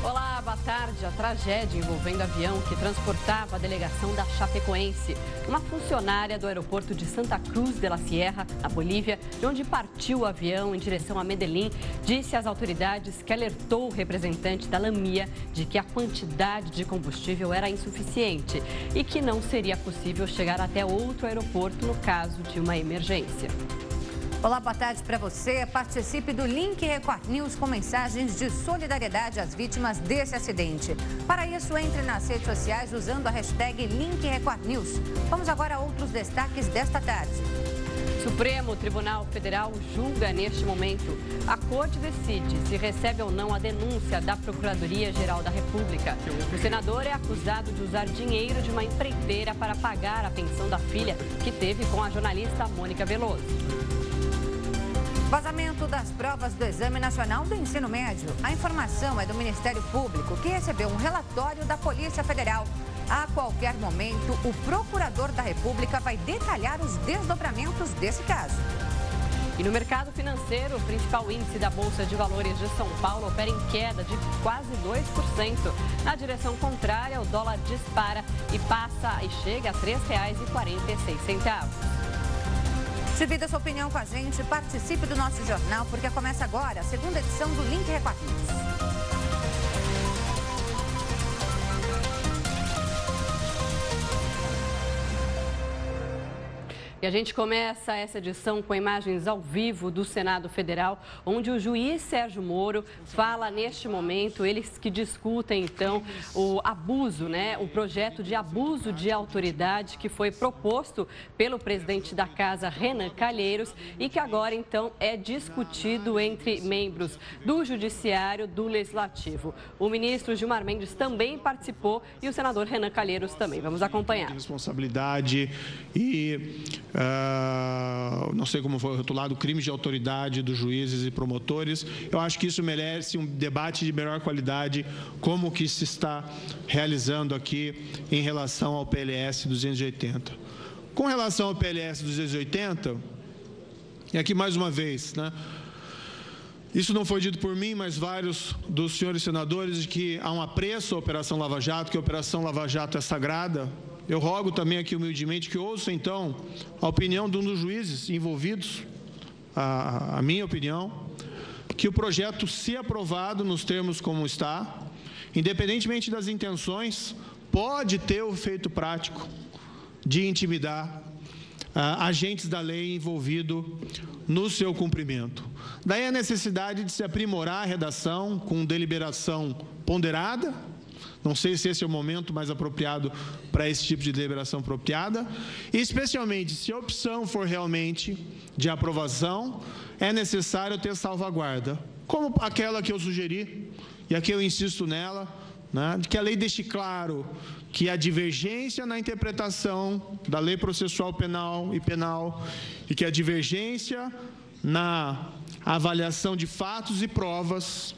Olá, boa tarde. A tragédia envolvendo avião que transportava a delegação da Chapecoense. Uma funcionária do aeroporto de Santa Cruz de la Sierra, na Bolívia, de onde partiu o avião em direção a Medellín, disse às autoridades que alertou o representante da LAMIA de que a quantidade de combustível era insuficiente e que não seria possível chegar até outro aeroporto no caso de uma emergência. Olá, boa tarde para você. Participe do Link Record News com mensagens de solidariedade às vítimas desse acidente. Para isso, entre nas redes sociais usando a hashtag Link Record News. Vamos agora a outros destaques desta tarde. Supremo Tribunal Federal julga neste momento. A Corte decide se recebe ou não a denúncia da Procuradoria-Geral da República. O senador é acusado de usar dinheiro de uma empreiteira para pagar a pensão da filha que teve com a jornalista Mônica Veloso. Vazamento das provas do Exame Nacional do Ensino Médio. A informação é do Ministério Público, que recebeu um relatório da Polícia Federal. A qualquer momento, o Procurador da República vai detalhar os desdobramentos desse caso. E no mercado financeiro, o principal índice da Bolsa de Valores de São Paulo opera em queda de quase 2%. Na direção contrária, o dólar dispara e passa e chega a R$ 3,46. Divida sua opinião com a gente, participe do nosso jornal, porque começa agora a segunda edição do Link Record News. E a gente começa essa edição com imagens ao vivo do Senado Federal, onde o juiz Sérgio Moro fala neste momento, eles que discutem então o abuso, o projeto de abuso de autoridade que foi proposto pelo presidente da Casa, Renan Calheiros, e que agora então é discutido entre membros do Judiciário, do Legislativo. O ministro Gilmar Mendes também participou e o senador Renan Calheiros também. Vamos acompanhar. Responsabilidade e não sei como foi rotulado, crimes de autoridade dos juízes e promotores. Eu acho que isso merece um debate de melhor qualidade, como que se está realizando aqui em relação ao PLS 280. Com relação ao PLS 280, e aqui mais uma vez, isso não foi dito por mim, mas vários dos senhores senadores, de que há um apreço à Operação Lava Jato, que a Operação Lava Jato é sagrada. Eu rogo também aqui humildemente que ouça, então, a opinião de um dos juízes envolvidos, a minha opinião, que o projeto, se aprovado nos termos como está, independentemente das intenções, pode ter o efeito prático de intimidar agentes da lei envolvidos no seu cumprimento. Daí a necessidade de se aprimorar a redação com deliberação ponderada. Não sei se esse é o momento mais apropriado para esse tipo de deliberação apropriada. E, especialmente, se a opção for realmente de aprovação, é necessário ter salvaguarda, como aquela que eu sugeri, e aqui eu insisto nela, de que a lei deixe claro que a divergência na interpretação da lei processual penal e que a divergência na avaliação de fatos e provas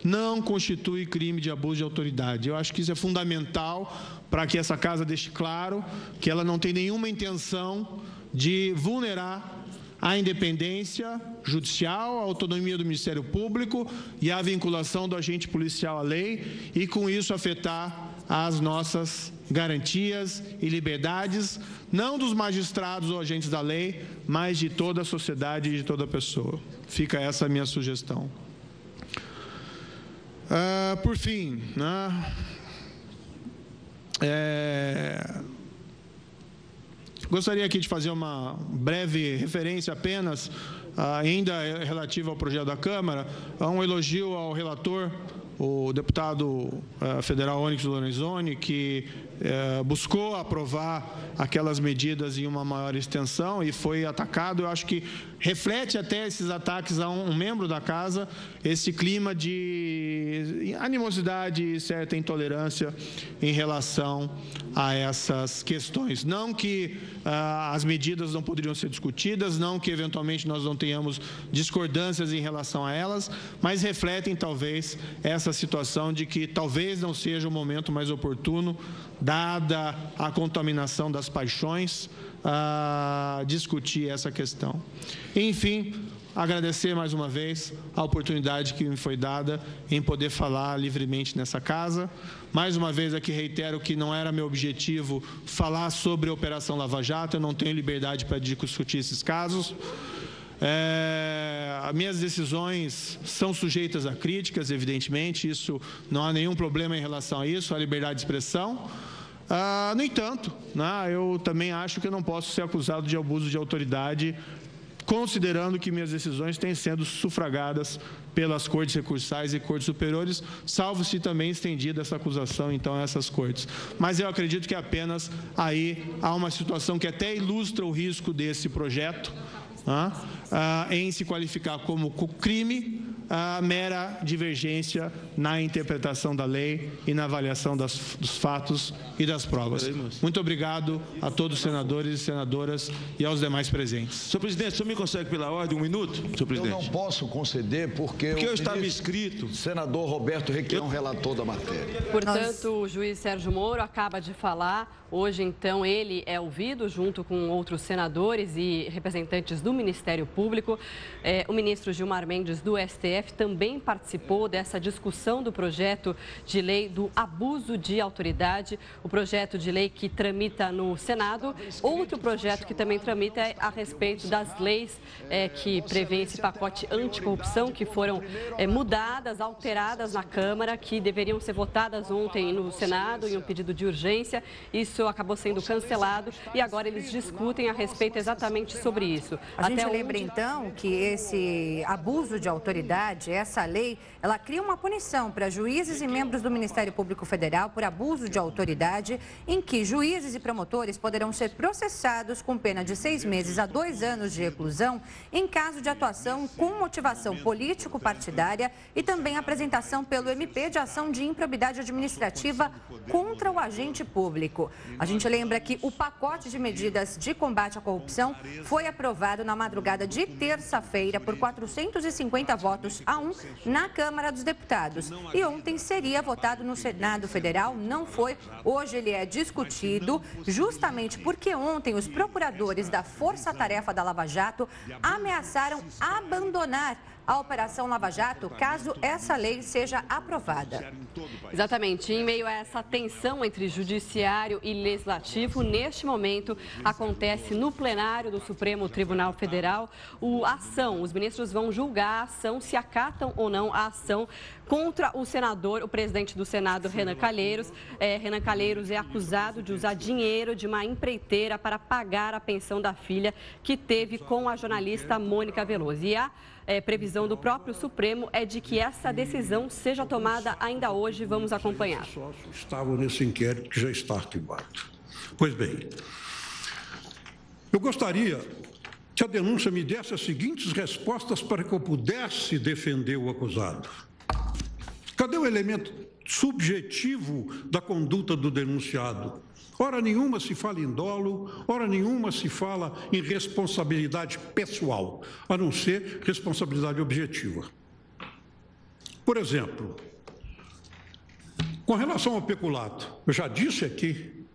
não constitui crime de abuso de autoridade. Eu acho que isso é fundamental para que essa casa deixe claro que ela não tem nenhuma intenção de vulnerar a independência judicial, a autonomia do Ministério Público e a vinculação do agente policial à lei e, com isso, afetar as nossas garantias e liberdades, não dos magistrados ou agentes da lei, mas de toda a sociedade e de toda pessoa. Fica essa a minha sugestão. Por fim, gostaria aqui de fazer uma breve referência apenas, ainda relativa ao projeto da Câmara, um elogio ao relator, o deputado federal Onyx Lorenzoni, que buscou aprovar aquelas medidas em uma maior extensão e foi atacado. Eu acho que reflete até esses ataques a um membro da casa, esse clima de animosidade e certa intolerância em relação a essas questões. Não que as medidas não poderiam ser discutidas, não que eventualmente nós não tenhamos discordâncias em relação a elas, mas refletem talvez essa situação de que talvez não seja o momento mais oportuno, dada a contaminação das paixões, a discutir essa questão. Enfim, agradecer mais uma vez a oportunidade que me foi dada em poder falar livremente nessa casa. Mais uma vez aqui reitero que não era meu objetivo falar sobre a Operação Lava Jato, eu não tenho liberdade para discutir esses casos. As minhas decisões são sujeitas a críticas, evidentemente, isso não há nenhum problema em relação a isso, a liberdade de expressão. No entanto, eu também acho que eu não posso ser acusado de abuso de autoridade, considerando que minhas decisões têm sido sufragadas pelas cortes recursais e cortes superiores, salvo se também estendida essa acusação, então, a essas cortes. Mas eu acredito que apenas aí há uma situação que até ilustra o risco desse projeto, em se qualificar como crime, a mera divergência na interpretação da lei e na avaliação dos fatos e das provas. Muito obrigado a todos os senadores e senadoras e aos demais presentes. Senhor presidente, o senhor me consegue pela ordem 1 minuto, senhor presidente? Eu não posso conceder porque eu estava inscrito. Senador Roberto Requião, relator da matéria. Portanto, o juiz Sérgio Moro acaba de falar. Hoje, então, ele é ouvido junto com outros senadores e representantes do Ministério Público. O ministro Gilmar Mendes, do STF, também participou dessa discussão do projeto de lei do abuso de autoridade, o projeto de lei que tramita no Senado. Outro projeto que também tramita é a respeito das leis que prevêem esse pacote anticorrupção, que foram mudadas, alteradas na Câmara, que deveriam ser votadas ontem no Senado em um pedido de urgência. Isso acabou sendo cancelado e agora eles discutem a respeito exatamente sobre isso. A gente lembra, então, que esse abuso de autoridade, essa lei, ela cria uma punição para juízes e membros do Ministério Público Federal por abuso de autoridade, em que juízes e promotores poderão ser processados com pena de 6 meses a 2 anos de reclusão em caso de atuação com motivação político-partidária e também apresentação pelo MP de ação de improbidade administrativa contra o agente público. A gente lembra que o pacote de medidas de combate à corrupção foi aprovado na madrugada de terça-feira por 450 votos a 1 na Câmara dos Deputados. E ontem seria votado no Senado Federal, não foi. Hoje ele é discutido, justamente porque ontem os procuradores da Força Tarefa da Lava Jato ameaçaram abandonar a Operação Lava Jato, caso essa lei seja aprovada. Exatamente. Em meio a essa tensão entre judiciário e legislativo, neste momento acontece no plenário do Supremo Tribunal Federal a ação. Os ministros vão julgar a ação, se acatam ou não a ação contra o senador, o presidente do Senado, Renan Calheiros. Renan Calheiros é acusado de usar dinheiro de uma empreiteira para pagar a pensão da filha que teve com a jornalista Mônica Veloso. E a previsão do próprio Supremo é de que essa decisão seja tomada ainda hoje. Vamos acompanhar. Os sócios estavam nesse inquérito que já está arquivado. Pois bem, eu gostaria que a denúncia me desse as seguintes respostas para que eu pudesse defender o acusado. Cadê o elemento subjetivo da conduta do denunciado? Ora nenhuma se fala em dolo, ora nenhuma se fala em responsabilidade pessoal, a não ser responsabilidade objetiva. Por exemplo, com relação ao peculato, eu já disse aqui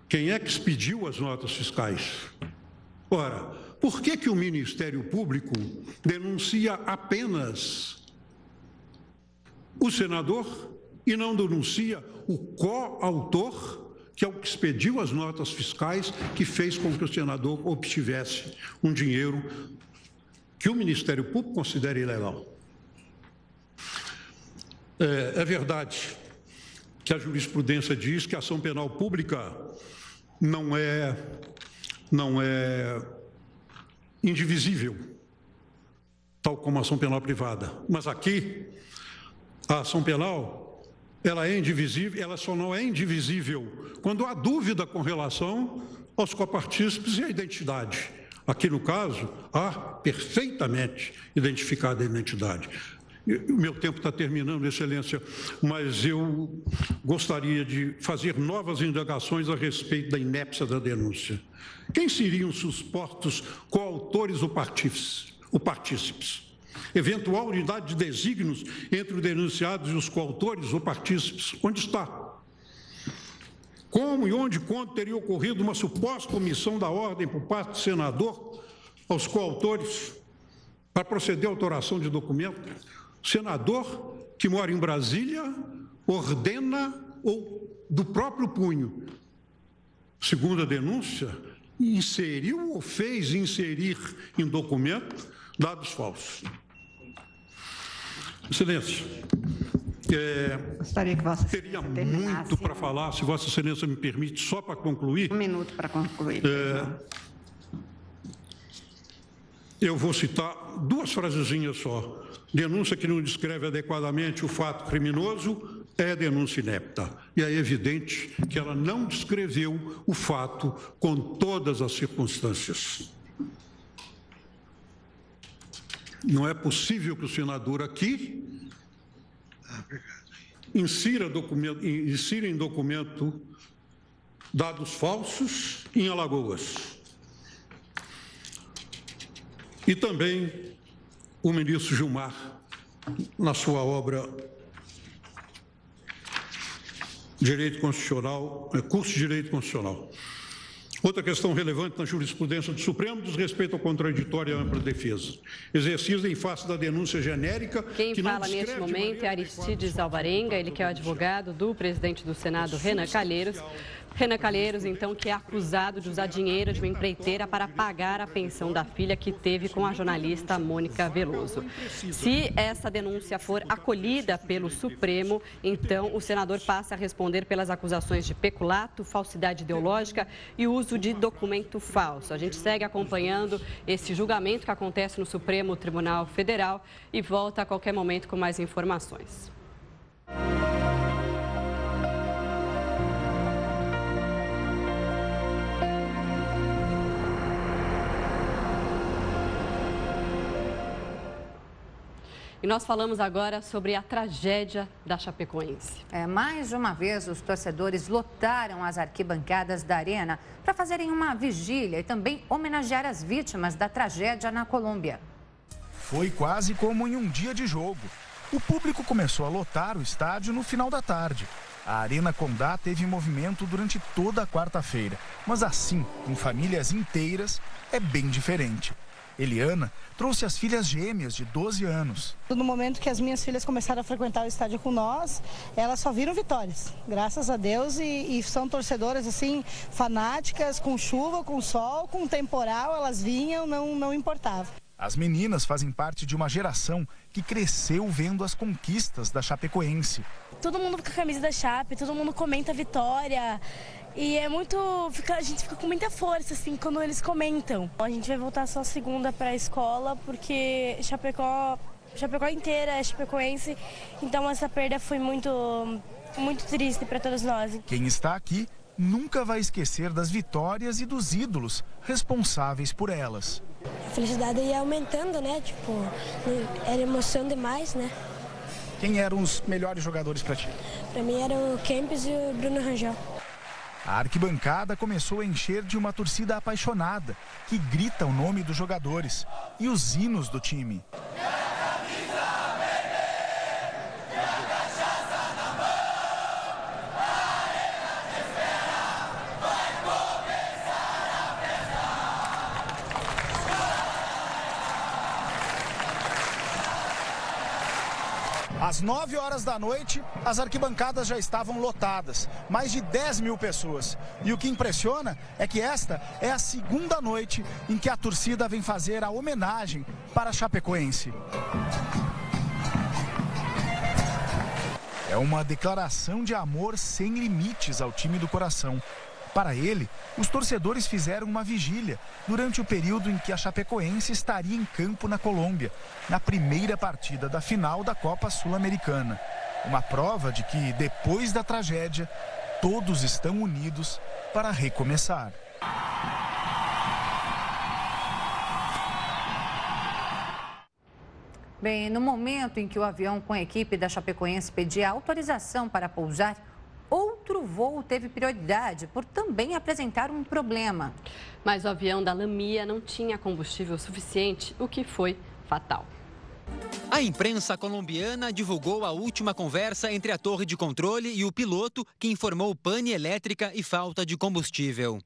quem é que expediu as notas fiscais. Ora, por que o Ministério Público denuncia apenas o senador e não denuncia o coautor, que é o que expediu as notas fiscais, que fez com que o senador obtivesse um dinheiro que o Ministério Público considera ilegal? É verdade que a jurisprudência diz que a ação penal pública não é indivisível, tal como a ação penal privada. Mas aqui, a ação penal, ela é indivisível, ela só não é indivisível quando há dúvida com relação aos copartícipes e à identidade. Aqui, no caso, há perfeitamente identificada a identidade. O meu tempo está terminando, Excelência, mas eu gostaria de fazer novas indagações a respeito da inépcia da denúncia. Quem seriam os supostos coautores ou partícipes? Eventual unidade de desígnios entre os denunciados e os coautores ou partícipes? Onde está? Como e onde, quando teria ocorrido uma suposta omissão da ordem por parte do senador aos coautores? para proceder à autoração de documento, senador que mora em Brasília ordena ou do próprio punho, segundo a denúncia, inseriu ou fez inserir em documento dados falsos. Excelência, gostaria que Vossa teria Excelência terminasse. muito para falar, se Vossa Excelência me permite, só para concluir. 1 minuto para concluir. Eu vou citar 2 frasezinhas só. Denúncia que não descreve adequadamente o fato criminoso é denúncia inepta. E é evidente que ela não descreveu o fato com todas as circunstâncias. Não é possível que o senador aqui insira em documento dados falsos em Alagoas. E também o ministro Gilmar, na sua obra Direito Constitucional, curso de Direito Constitucional. Outra questão relevante na jurisprudência do Supremo diz respeito ao contraditório e à ampla defesa. Exercício em face da denúncia genérica. Quem fala neste momento é Aristides Alvarenga, ele que é o advogado do presidente do Senado, Renan Calheiros. Renan Calheiros, então, que é acusado de usar dinheiro de uma empreiteira para pagar a pensão da filha que teve com a jornalista Mônica Veloso. Se essa denúncia for acolhida pelo Supremo, então o senador passa a responder pelas acusações de peculato, falsidade ideológica e uso de documento falso. A gente segue acompanhando esse julgamento que acontece no Supremo Tribunal Federal e volta a qualquer momento com mais informações. E nós falamos agora sobre a tragédia da Chapecoense. Mais uma vez, os torcedores lotaram as arquibancadas da Arena para fazerem uma vigília e também homenagear as vítimas da tragédia na Colômbia. Foi quase como em um dia de jogo. O público começou a lotar o estádio no final da tarde. A Arena Condá teve movimento durante toda a quarta-feira, mas assim, com famílias inteiras, é bem diferente. Eliana trouxe as filhas gêmeas de 12 anos. No momento que as minhas filhas começaram a frequentar o estádio com nós, elas só viram vitórias, graças a Deus, e são torcedoras assim, fanáticas, com chuva, com sol, com temporal, elas vinham, não importava. As meninas fazem parte de uma geração que cresceu vendo as conquistas da Chapecoense. Todo mundo com a camisa da Chape, todo mundo comenta a vitória. E é muito. A gente fica com muita força, assim, quando eles comentam. A gente vai voltar só segunda para a escola, porque Chapecó inteira é chapecoense, então essa perda foi muito triste para todos nós. Quem está aqui nunca vai esquecer das vitórias e dos ídolos responsáveis por elas. A felicidade ia aumentando, né? Era emoção demais, né? Quem eram os melhores jogadores para ti? Para mim era o Kempis e o Bruno Rangel. A arquibancada começou a encher de uma torcida apaixonada, que grita o nome dos jogadores e os hinos do time. Às 9 horas da noite, as arquibancadas já estavam lotadas, mais de 10 mil pessoas. E o que impressiona é que esta é a segunda noite em que a torcida vem fazer a homenagem para a Chapecoense. É uma declaração de amor sem limites ao time do coração. Para ele, os torcedores fizeram uma vigília durante o período em que a Chapecoense estaria em campo na Colômbia, na primeira partida da final da Copa Sul-Americana. Uma prova de que, depois da tragédia, todos estão unidos para recomeçar. Bem, no momento em que o avião com a equipe da Chapecoense pedia autorização para pousar, outro voo teve prioridade por também apresentar um problema. Mas o avião da Lamia não tinha combustível suficiente, o que foi fatal. A imprensa colombiana divulgou a última conversa entre a torre de controle e o piloto, que informou pane elétrica e falta de combustível.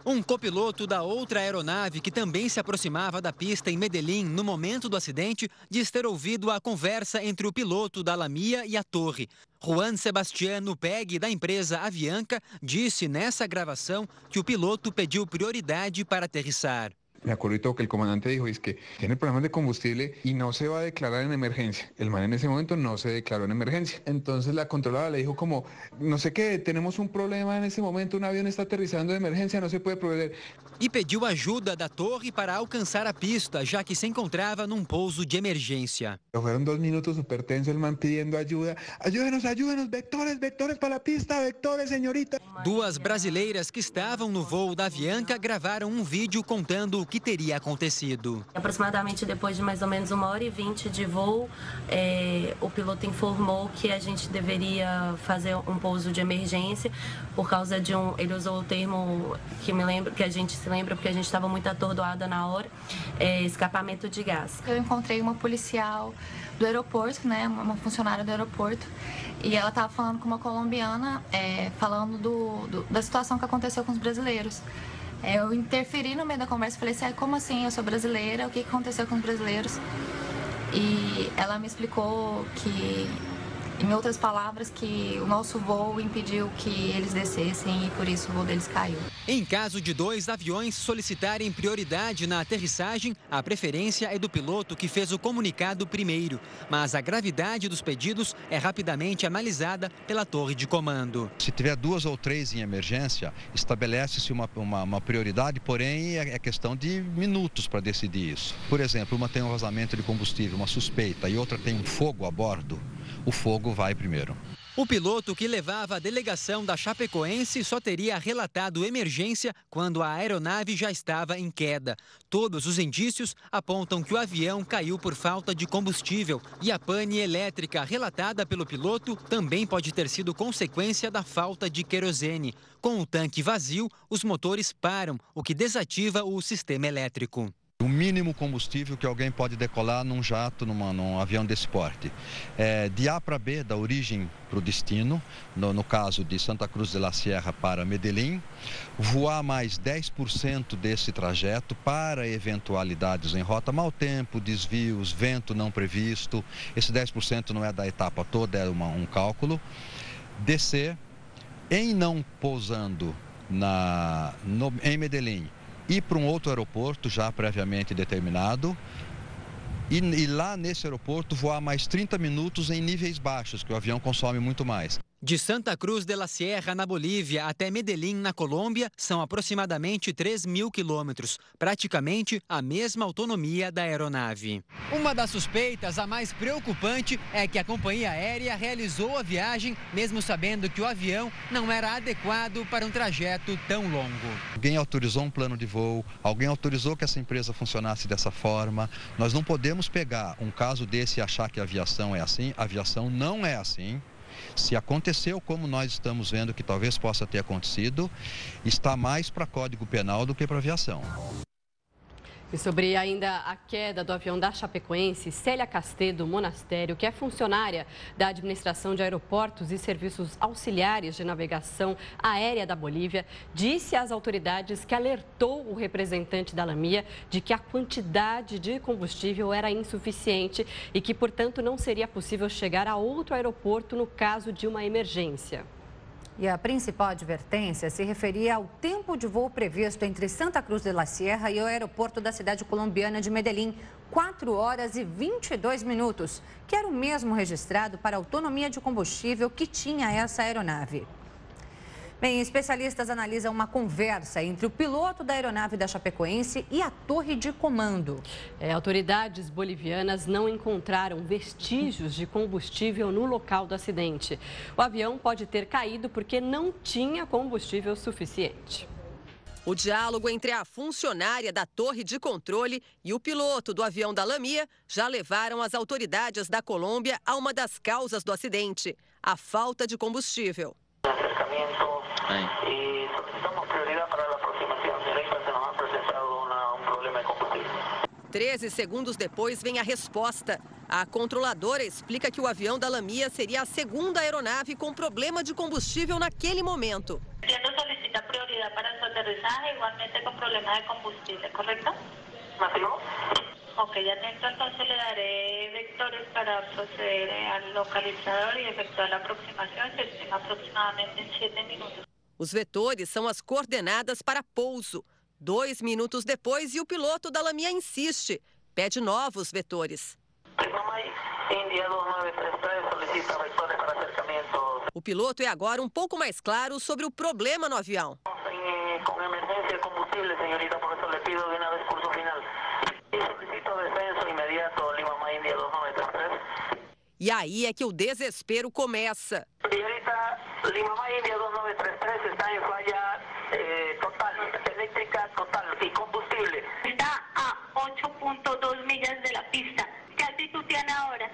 Um copiloto da outra aeronave, que também se aproximava da pista em Medellín no momento do acidente, diz ter ouvido a conversa entre o piloto da Lamia e a torre. Juan Sebastiano Pegg, da empresa Avianca, disse nessa gravação que o piloto pediu prioridade para aterrissar. Me acuerdo que el comandante dijo es que tiene problemas de combustible y no se va a declarar en emergencia. El man en ese momento no se declaró en emergencia. Entonces la controladora le dijo como, no sé qué, tenemos un problema en ese momento, un avión está aterrizando de emergencia, no se puede proceder. E pediu ajuda da torre para alcançar a pista, já que se encontrava num pouso de emergência. Fueron 2 minutos super tenso el man pidiendo ayuda. Ayúdenos, ayúdenos, vectores, vectores para a pista, vectores, senhorita. 2 brasileiras que estavam no voo da Avianca gravaram um vídeo contando o que teria acontecido. Aproximadamente depois de mais ou menos 1h20 de voo, o piloto informou que a gente deveria fazer um pouso de emergência por causa de ele usou o termo que a gente se lembra porque a gente estava muito atordoada na hora, escapamento de gás. Eu encontrei uma policial do aeroporto, né, uma funcionária do aeroporto, e ela estava falando com uma colombiana, falando da situação que aconteceu com os brasileiros. Eu interferi no meio da conversa e falei assim, como assim, eu sou brasileira, o que aconteceu com os brasileiros? E ela me explicou que, em outras palavras, que o nosso voo impediu que eles descessem e por isso o voo deles caiu. Em caso de 2 aviões solicitarem prioridade na aterrissagem, a preferência é do piloto que fez o comunicado primeiro. Mas a gravidade dos pedidos é rapidamente analisada pela torre de comando. Se tiver 2 ou 3 em emergência, estabelece-se uma prioridade, porém é questão de minutos para decidir isso. Por exemplo, uma tem um vazamento de combustível, uma suspeita, e outra tem um fogo a bordo. O fogo vai primeiro. O piloto que levava a delegação da Chapecoense só teria relatado emergência quando a aeronave já estava em queda. Todos os indícios apontam que o avião caiu por falta de combustível e a pane elétrica relatada pelo piloto também pode ter sido consequência da falta de querosene. Com o tanque vazio, os motores param, o que desativa o sistema elétrico. O mínimo combustível que alguém pode decolar num jato, num avião desse porte. De A para B, da origem para o destino, no caso de Santa Cruz de la Sierra para Medellín, voar mais 10% desse trajeto para eventualidades em rota, mau tempo, desvios, vento não previsto. Esse 10% não é da etapa toda, é um cálculo. Descer, em não pousando em Medellín, ir para um outro aeroporto já previamente determinado e lá nesse aeroporto voar mais 30 minutos em níveis baixos, que o avião consome muito mais. De Santa Cruz de la Sierra, na Bolívia, até Medellín, na Colômbia, são aproximadamente 3.000 quilômetros, praticamente a mesma autonomia da aeronave. Uma das suspeitas, a mais preocupante, é que a companhia aérea realizou a viagem, mesmo sabendo que o avião não era adequado para um trajeto tão longo. Alguém autorizou um plano de voo, alguém autorizou que essa empresa funcionasse dessa forma. Nós não podemos pegar um caso desse e achar que a aviação é assim. A aviação não é assim. Se aconteceu como nós estamos vendo que talvez possa ter acontecido, está mais para Código Penal do que para aviação. E sobre ainda a queda do avião da Chapecoense, Célia Castedo Monastério, que é funcionária da Administração de Aeroportos e Serviços Auxiliares de Navegação Aérea da Bolívia, disse às autoridades que alertou o representante da Lamia de que a quantidade de combustível era insuficiente e que, portanto, não seria possível chegar a outro aeroporto no caso de uma emergência. E a principal advertência se referia ao tempo de voo previsto entre Santa Cruz de la Sierra e o aeroporto da cidade colombiana de Medellín, 4 horas e 22 minutos, que era o mesmo registrado para a autonomia de combustível que tinha essa aeronave. Bem, especialistas analisam uma conversa entre o piloto da aeronave da Chapecoense e a torre de comando. Autoridades bolivianas não encontraram vestígios de combustível no local do acidente. O avião pode ter caído porque não tinha combustível suficiente. O diálogo entre a funcionária da torre de controle e o piloto do avião da Lamia já levaram as autoridades da Colômbia a uma das causas do acidente, a falta de combustível. E solicitamos prioridade para a aproximação direta, se nos apresentado um problema de combustível. 13 segundos depois vem a resposta. A controladora explica que o avião da Lamia seria a segunda aeronave com problema de combustível naquele momento. Sendo solicitada prioridad para su aterrizaje, igualmente con problemas de combustible, ¿correcto? ¿Máximo? Ok, atento, entonces le daré vectores para proceder al localizador y efectuar la aproximación, se estima aproximadamente en 7 minutos. Os vetores são as coordenadas para pouso. 2 minutos depois e o piloto da Lamia insiste, pede novos vetores. India 2933 solicita vectores para acercamento. O piloto é agora um pouco mais claro sobre o problema no avião. Com emergência de combustível, senhorita, por isso lhe pido de uma vez curso final. E solicito descenso imediato Lima Má India 2933. E aí é que o desespero começa. Senhorita, Lima Má India 2933 está em falha total, elétrica total e combustível. Está a 8.2 milhas da pista. Que altitude tem agora?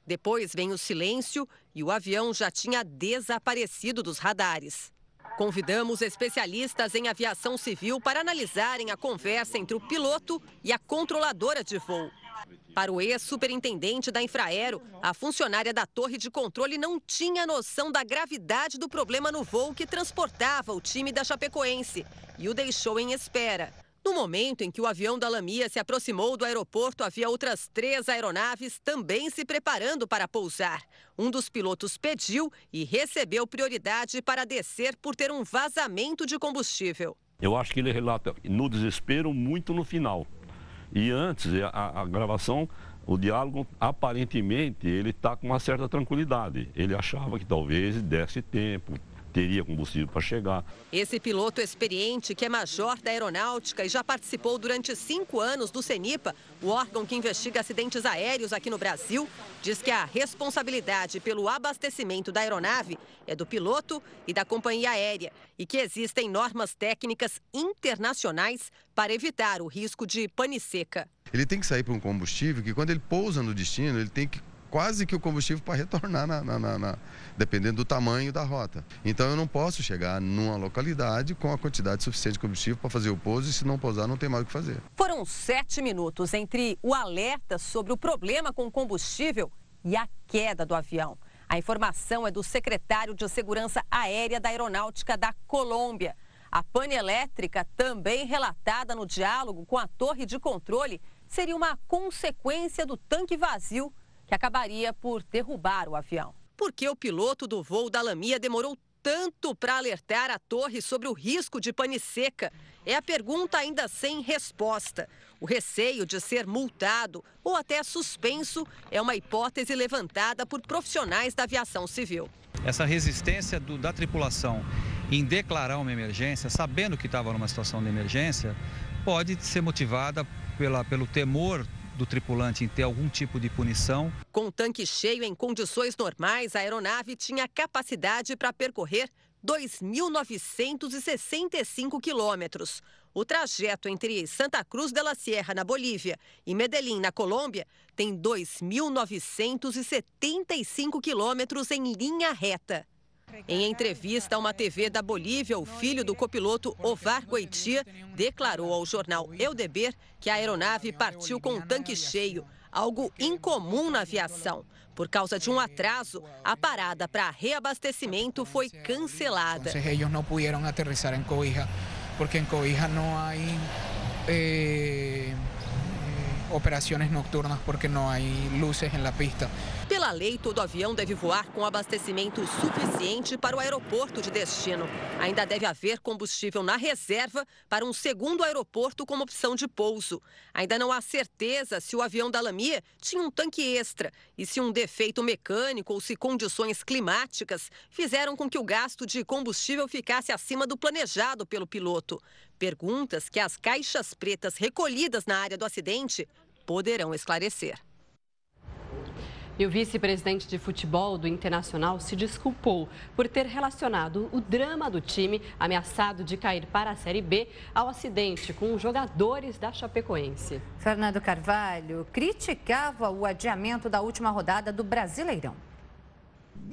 Depois vem o silêncio e o avião já tinha desaparecido dos radares. Convidamos especialistas em aviação civil para analisarem a conversa entre o piloto e a controladora de voo. Para o ex-superintendente da Infraero, a funcionária da torre de controle não tinha noção da gravidade do problema no voo que transportava o time da Chapecoense e o deixou em espera. No momento em que o avião da Lamia se aproximou do aeroporto, havia outras 3 aeronaves também se preparando para pousar. Um dos pilotos pediu e recebeu prioridade para descer por ter um vazamento de combustível. Eu acho que ele relata no desespero muito no final. E antes, a gravação, o diálogo, aparentemente, ele está com uma certa tranquilidade. Ele achava que talvez desse tempo, teria combustível para chegar. Esse piloto experiente, que é major da aeronáutica e já participou durante 5 anos do CENIPA, o órgão que investiga acidentes aéreos aqui no Brasil, diz que a responsabilidade pelo abastecimento da aeronave é do piloto e da companhia aérea e que existem normas técnicas internacionais para evitar o risco de pane seca. Ele tem que sair para um combustível que, quando ele pousa no destino, ele tem que quase que o combustível para retornar, dependendo do tamanho da rota. Então eu não posso chegar numa localidade com a quantidade suficiente de combustível para fazer o pouso e se não pousar não tem mais o que fazer. Foram 7 minutos entre o alerta sobre o problema com o combustível e a queda do avião. A informação é do secretário de Segurança Aérea da Aeronáutica da Colômbia. A pane elétrica, também relatada no diálogo com a torre de controle, seria uma consequência do tanque vazio que acabaria por derrubar o avião. Por que o piloto do voo da Lamia demorou tanto para alertar a torre sobre o risco de pane seca? É a pergunta ainda sem resposta. O receio de ser multado ou até suspenso é uma hipótese levantada por profissionais da aviação civil. Essa resistência da tripulação em declarar uma emergência, sabendo que estava numa situação de emergência, pode ser motivada pelo temor do tripulante em ter algum tipo de punição. Com o tanque cheio em condições normais, a aeronave tinha capacidade para percorrer 2.965 quilômetros. O trajeto entre Santa Cruz de la Sierra, na Bolívia, e Medellín, na Colômbia, tem 2.975 quilômetros em linha reta. Em entrevista a uma TV da Bolívia, o filho do copiloto Ovar Goitia declarou ao jornal El Deber que a aeronave partiu com um tanque cheio, algo incomum na aviação. Por causa de um atraso, a parada para reabastecimento foi cancelada. Eles não puderam aterrissar em Cobija, porque em Cobija não há operações noturnas, porque não há luzes na pista. Pela lei, todo avião deve voar com abastecimento suficiente para o aeroporto de destino. Ainda deve haver combustível na reserva para um segundo aeroporto como opção de pouso. Ainda não há certeza se o avião da Lamia tinha um tanque extra e se um defeito mecânico ou se condições climáticas fizeram com que o gasto de combustível ficasse acima do planejado pelo piloto. Perguntas que as caixas pretas recolhidas na área do acidente poderão esclarecer. E o vice-presidente de futebol do Internacional se desculpou por ter relacionado o drama do time ameaçado de cair para a Série B ao acidente com os jogadores da Chapecoense. Fernando Carvalho criticava o adiamento da última rodada do Brasileirão.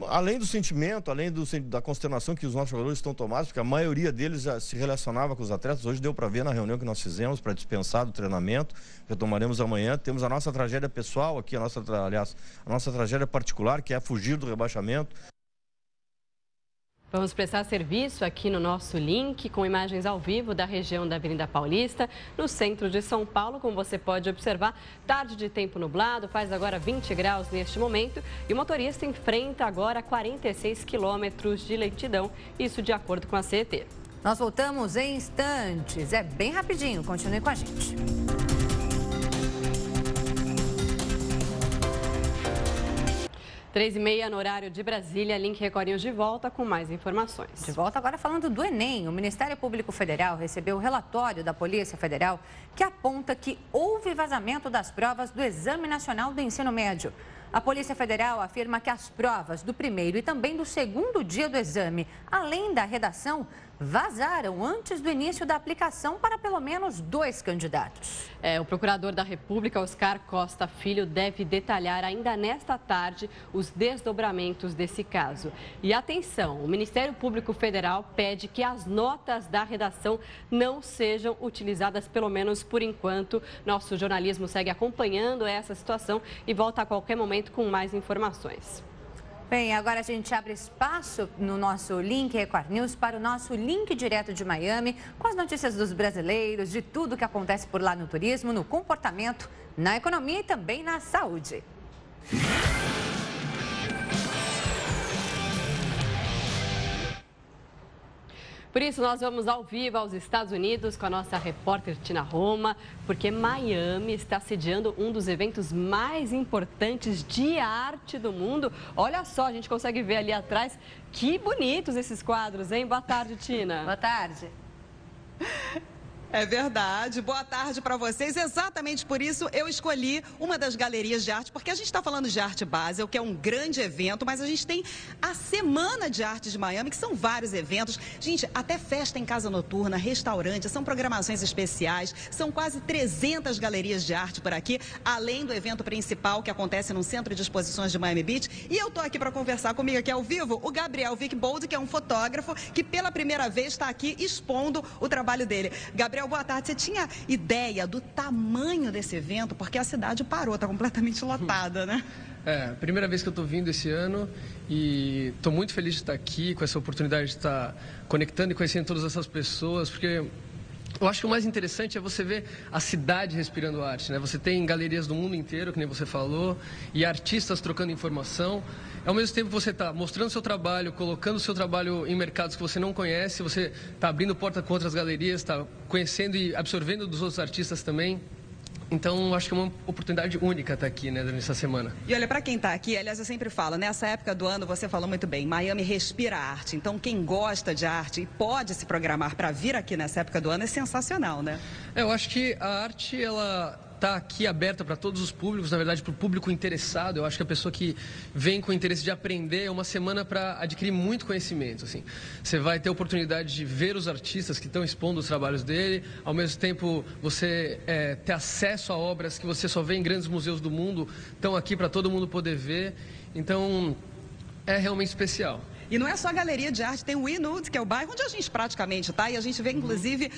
Além do sentimento, além da consternação que os nossos jogadores estão tomados, porque a maioria deles já se relacionava com os atletas, hoje deu para ver na reunião que nós fizemos para dispensar do treinamento, retomaremos amanhã. Temos a nossa tragédia pessoal aqui, a nossa tragédia particular, que é fugir do rebaixamento. Vamos prestar serviço aqui no nosso link com imagens ao vivo da região da Avenida Paulista, no centro de São Paulo. Como você pode observar, tarde de tempo nublado, faz agora 20 graus neste momento e o motorista enfrenta agora 46 quilômetros de lentidão, isso de acordo com a CET. Nós voltamos em instantes, é bem rapidinho, continue com a gente. 3h30 no horário de Brasília, Link Record News de volta com mais informações. De volta agora falando do Enem. O Ministério Público Federal recebeu o relatório da Polícia Federal que aponta que houve vazamento das provas do Exame Nacional do Ensino Médio. A Polícia Federal afirma que as provas do primeiro e também do segundo dia do exame, além da redação, vazaram antes do início da aplicação para pelo menos 2 candidatos. O procurador da República, Oscar Costa Filho, deve detalhar ainda nesta tarde os desdobramentos desse caso. E atenção, o Ministério Público Federal pede que as notas da redação não sejam utilizadas, pelo menos por enquanto. Nosso jornalismo segue acompanhando essa situação e volta a qualquer momento com mais informações. Bem, agora a gente abre espaço no nosso Link Record News para o nosso link direto de Miami, com as notícias dos brasileiros, de tudo que acontece por lá no turismo, no comportamento, na economia e também na saúde. Por isso, nós vamos ao vivo aos Estados Unidos com a nossa repórter Tina Roma, porque Miami está sediando um dos eventos mais importantes de arte do mundo. Olha só, a gente consegue ver ali atrás, que bonitos esses quadros, hein? Boa tarde, Tina. Boa tarde. É verdade. Boa tarde para vocês. Exatamente por isso eu escolhi uma das galerias de arte, porque a gente está falando de Art Basel, que é um grande evento, mas a gente tem a Semana de Arte de Miami, que são vários eventos. Gente, até festa em casa noturna, restaurante, são programações especiais, são quase 300 galerias de arte por aqui, além do evento principal que acontece no Centro de Exposições de Miami Beach. E eu tô aqui para conversar comigo aqui ao vivo, o Gabriel Vickbold, que é um fotógrafo que pela primeira vez está aqui expondo o trabalho dele. Gabriel, boa tarde. Você tinha ideia do tamanho desse evento? Porque a cidade parou, está completamente lotada, né? Primeira vez que eu estou vindo esse ano e estou muito feliz de estar aqui, com essa oportunidade de estar conectando e conhecendo todas essas pessoas, porque eu acho que o mais interessante é você ver a cidade respirando arte, né? Você tem galerias do mundo inteiro, que nem você falou, e artistas trocando informação. Ao mesmo tempo você está mostrando seu trabalho, colocando seu trabalho em mercados que você não conhece, você está abrindo porta com outras galerias, está conhecendo e absorvendo dos outros artistas também. Então, acho que é uma oportunidade única estar aqui, né, durante essa semana. E olha, para quem está aqui, aliás, eu sempre falo, nessa época do ano, você falou muito bem, Miami respira arte. Então, quem gosta de arte e pode se programar para vir aqui nessa época do ano é sensacional, né? Eu acho que a arte, ela está aqui aberta para todos os públicos, na verdade, para o público interessado. Eu acho que a pessoa que vem com o interesse de aprender é uma semana para adquirir muito conhecimento. Assim. Você vai ter a oportunidade de ver os artistas que estão expondo os trabalhos dele, ao mesmo tempo você ter acesso a obras que você só vê em grandes museus do mundo, estão aqui para todo mundo poder ver. Então, é realmente especial. E não é só a galeria de arte, tem o Wynwood, que é o bairro onde a gente praticamente está, e a gente vê, inclusive,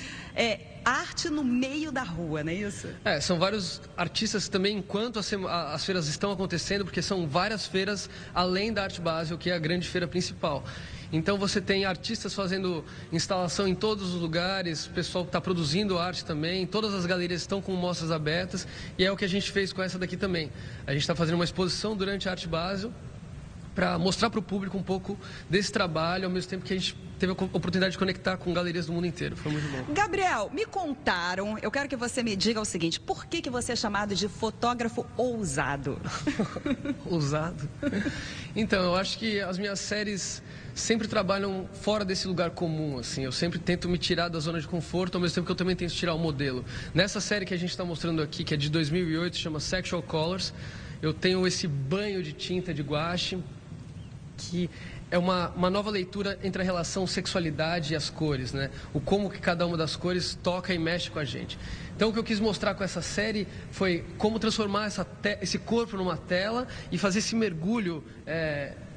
arte no meio da rua, não é isso? São vários artistas também, enquanto as feiras estão acontecendo, porque são várias feiras além da Art Basel, que é a grande feira principal. Então você tem artistas fazendo instalação em todos os lugares, o pessoal está produzindo arte também, todas as galerias estão com mostras abertas, e é o que a gente fez com essa daqui também. A gente está fazendo uma exposição durante a Art Basel, para mostrar para o público um pouco desse trabalho, ao mesmo tempo que a gente teve a oportunidade de conectar com galerias do mundo inteiro. Foi muito bom. Gabriel, me contaram, eu quero que você me diga o seguinte, por que você é chamado de fotógrafo ousado? Ousado? Então, eu acho que as minhas séries sempre trabalham fora desse lugar comum, assim. Eu sempre tento me tirar da zona de conforto, ao mesmo tempo que eu também tento tirar o modelo. Nessa série que a gente está mostrando aqui, que é de 2008, chama Sexual Colors, eu tenho esse banho de tinta de guache, que é uma nova leitura entre a relação sexualidade e as cores, né? O como que cada uma das cores toca e mexe com a gente. Então, o que eu quis mostrar com essa série foi como transformar esse corpo numa tela e fazer esse mergulho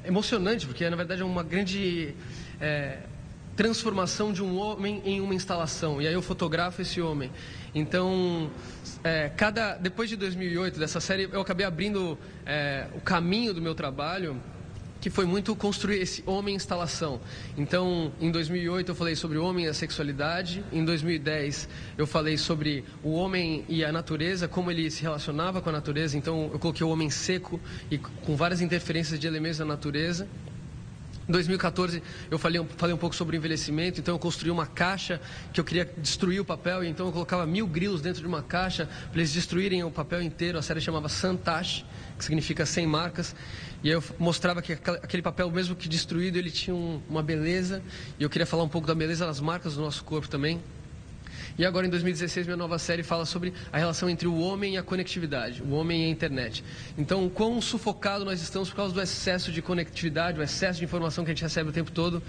emocionante, porque, na verdade, é uma grande transformação de um homem em uma instalação. E aí eu fotografo esse homem. Então, depois de 2008, dessa série, eu acabei abrindo o caminho do meu trabalho que foi muito construir esse homem instalação. Então, em 2008 eu falei sobre o homem e a sexualidade, em 2010 eu falei sobre o homem e a natureza, como ele se relacionava com a natureza, então eu coloquei o homem seco e com várias interferências de elementos da natureza. Em 2014 eu falei um pouco sobre o envelhecimento, então eu construí uma caixa que eu queria destruir o papel, então eu colocava 1000 grilos dentro de uma caixa para eles destruírem o papel inteiro. A série chamava Santash, que significa 100 marcas, e aí eu mostrava que aquele papel, mesmo que destruído, ele tinha uma beleza, e eu queria falar um pouco da beleza das marcas do nosso corpo também. E agora, em 2016, minha nova série fala sobre a relação entre o homem e a conectividade, o homem e a internet. Então, quão sufocado nós estamos por causa do excesso de conectividade, o excesso de informação que a gente recebe o tempo todo.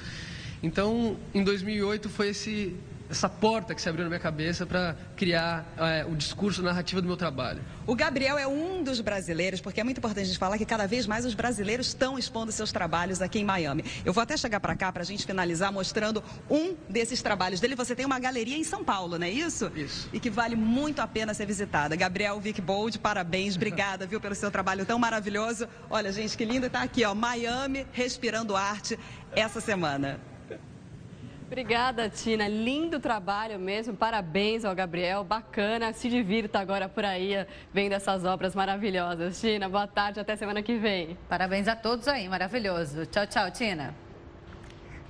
Então, em 2008, foi essa porta que se abriu na minha cabeça para criar o discurso, a narrativa do meu trabalho. O Gabriel é um dos brasileiros, porque é muito importante a gente falar que cada vez mais os brasileiros estão expondo seus trabalhos aqui em Miami. Eu vou até chegar para cá para a gente finalizar mostrando um desses trabalhos dele. Você tem uma galeria em São Paulo, não é isso? Isso. E que vale muito a pena ser visitada. Gabriel Wickbold, parabéns, obrigada, viu, pelo seu trabalho tão maravilhoso. Olha, gente, que lindo, tá aqui, ó, Miami respirando arte essa semana. Obrigada, Tina. Lindo trabalho mesmo. Parabéns ao Gabriel. Bacana. Se divirta agora por aí vendo essas obras maravilhosas. Tina, boa tarde. Até semana que vem. Parabéns a todos aí. Maravilhoso. Tchau, tchau, Tina.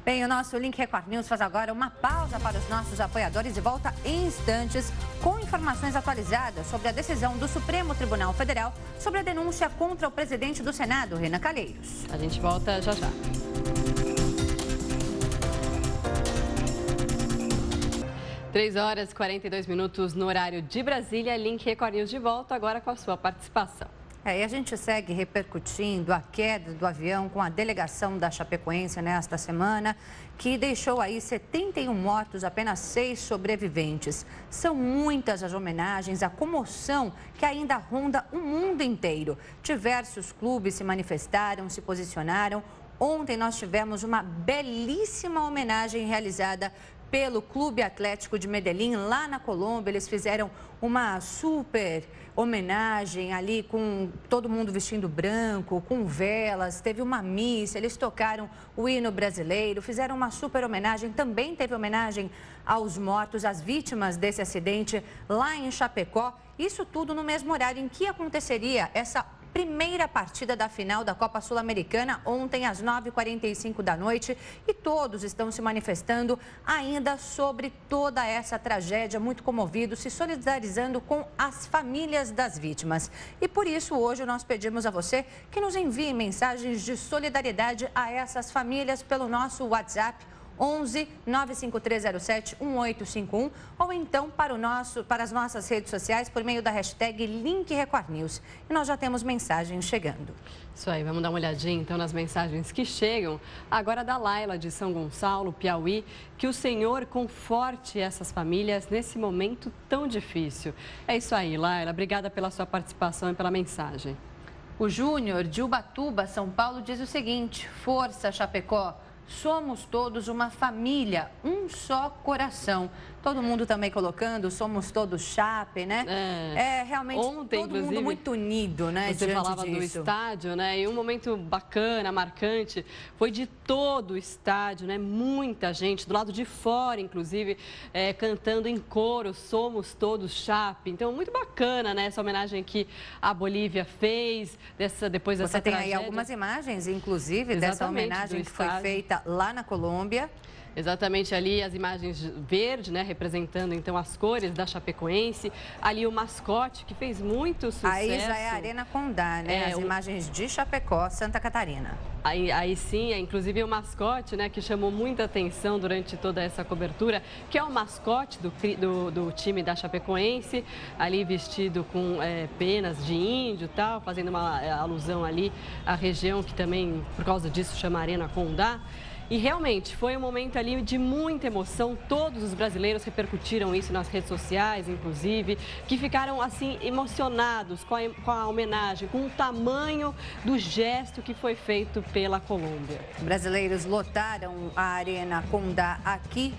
Bem, o nosso Link Record News faz agora uma pausa para os nossos apoiadores e volta em instantes com informações atualizadas sobre a decisão do Supremo Tribunal Federal sobre a denúncia contra o presidente do Senado, Renan Calheiros. A gente volta já já. 3h42 no horário de Brasília. Link Record News de volta agora com a sua participação. E a gente segue repercutindo a queda do avião com a delegação da Chapecoense nesta semana, que deixou aí 71 mortos, apenas 6 sobreviventes. São muitas as homenagens, a comoção que ainda ronda o mundo inteiro. Diversos clubes se manifestaram, se posicionaram. Ontem nós tivemos uma belíssima homenagem realizada pelo Clube Atlético de Medellín, lá na Colômbia. Eles fizeram uma super homenagem ali com todo mundo vestindo branco, com velas, teve uma missa, eles tocaram o hino brasileiro, fizeram uma super homenagem. Também teve homenagem aos mortos, às vítimas desse acidente lá em Chapecó. Isso tudo no mesmo horário em que aconteceria essa primeira partida da final da Copa Sul-Americana, ontem às 9h45 da noite, e todos estão se manifestando ainda sobre toda essa tragédia, muito comovidos, se solidarizando com as famílias das vítimas. E por isso, hoje, nós pedimos a você que nos envie mensagens de solidariedade a essas famílias pelo nosso WhatsApp, 11 95307 1851, ou então para as nossas redes sociais por meio da hashtag Link Record News. E nós já temos mensagens chegando. Isso aí, vamos dar uma olhadinha então nas mensagens que chegam. Agora da Laila de São Gonçalo, Piauí. Que o Senhor conforte essas famílias nesse momento tão difícil. É isso aí, Laila. Obrigada pela sua participação e pela mensagem. O Júnior de Ubatuba, São Paulo, diz o seguinte: força, Chapecó. Somos todos uma família, um só coração. Todo mundo também colocando, somos todos Chape, né? Realmente ontem, todo mundo muito unido, né? Você falava do estádio, né? E um momento bacana, marcante, foi de todo o estádio, né? Muita gente, do lado de fora, inclusive, cantando em coro, somos todos Chape. Então, muito bacana, né? Essa homenagem que a Bolívia fez, depois dessa tragédia. Você tem aí algumas imagens, inclusive, dessa homenagem que foi feita lá na Colômbia. Exatamente, ali as imagens verde, né, representando então as cores da Chapecoense. Ali o mascote, que fez muito sucesso. Aí já é a Arena Condá, né? As imagens de Chapecó, Santa Catarina. Aí sim, inclusive o mascote, né, que chamou muita atenção durante toda essa cobertura, que é o mascote do time da Chapecoense, ali vestido com penas de índio e tal, fazendo uma alusão ali à região que também, por causa disso, chama Arena Condá. E realmente foi um momento ali de muita emoção, todos os brasileiros repercutiram isso nas redes sociais, inclusive, que ficaram assim emocionados com a homenagem, com o tamanho do gesto que foi feito pela Colômbia. Brasileiros lotaram a Arena Condá aqui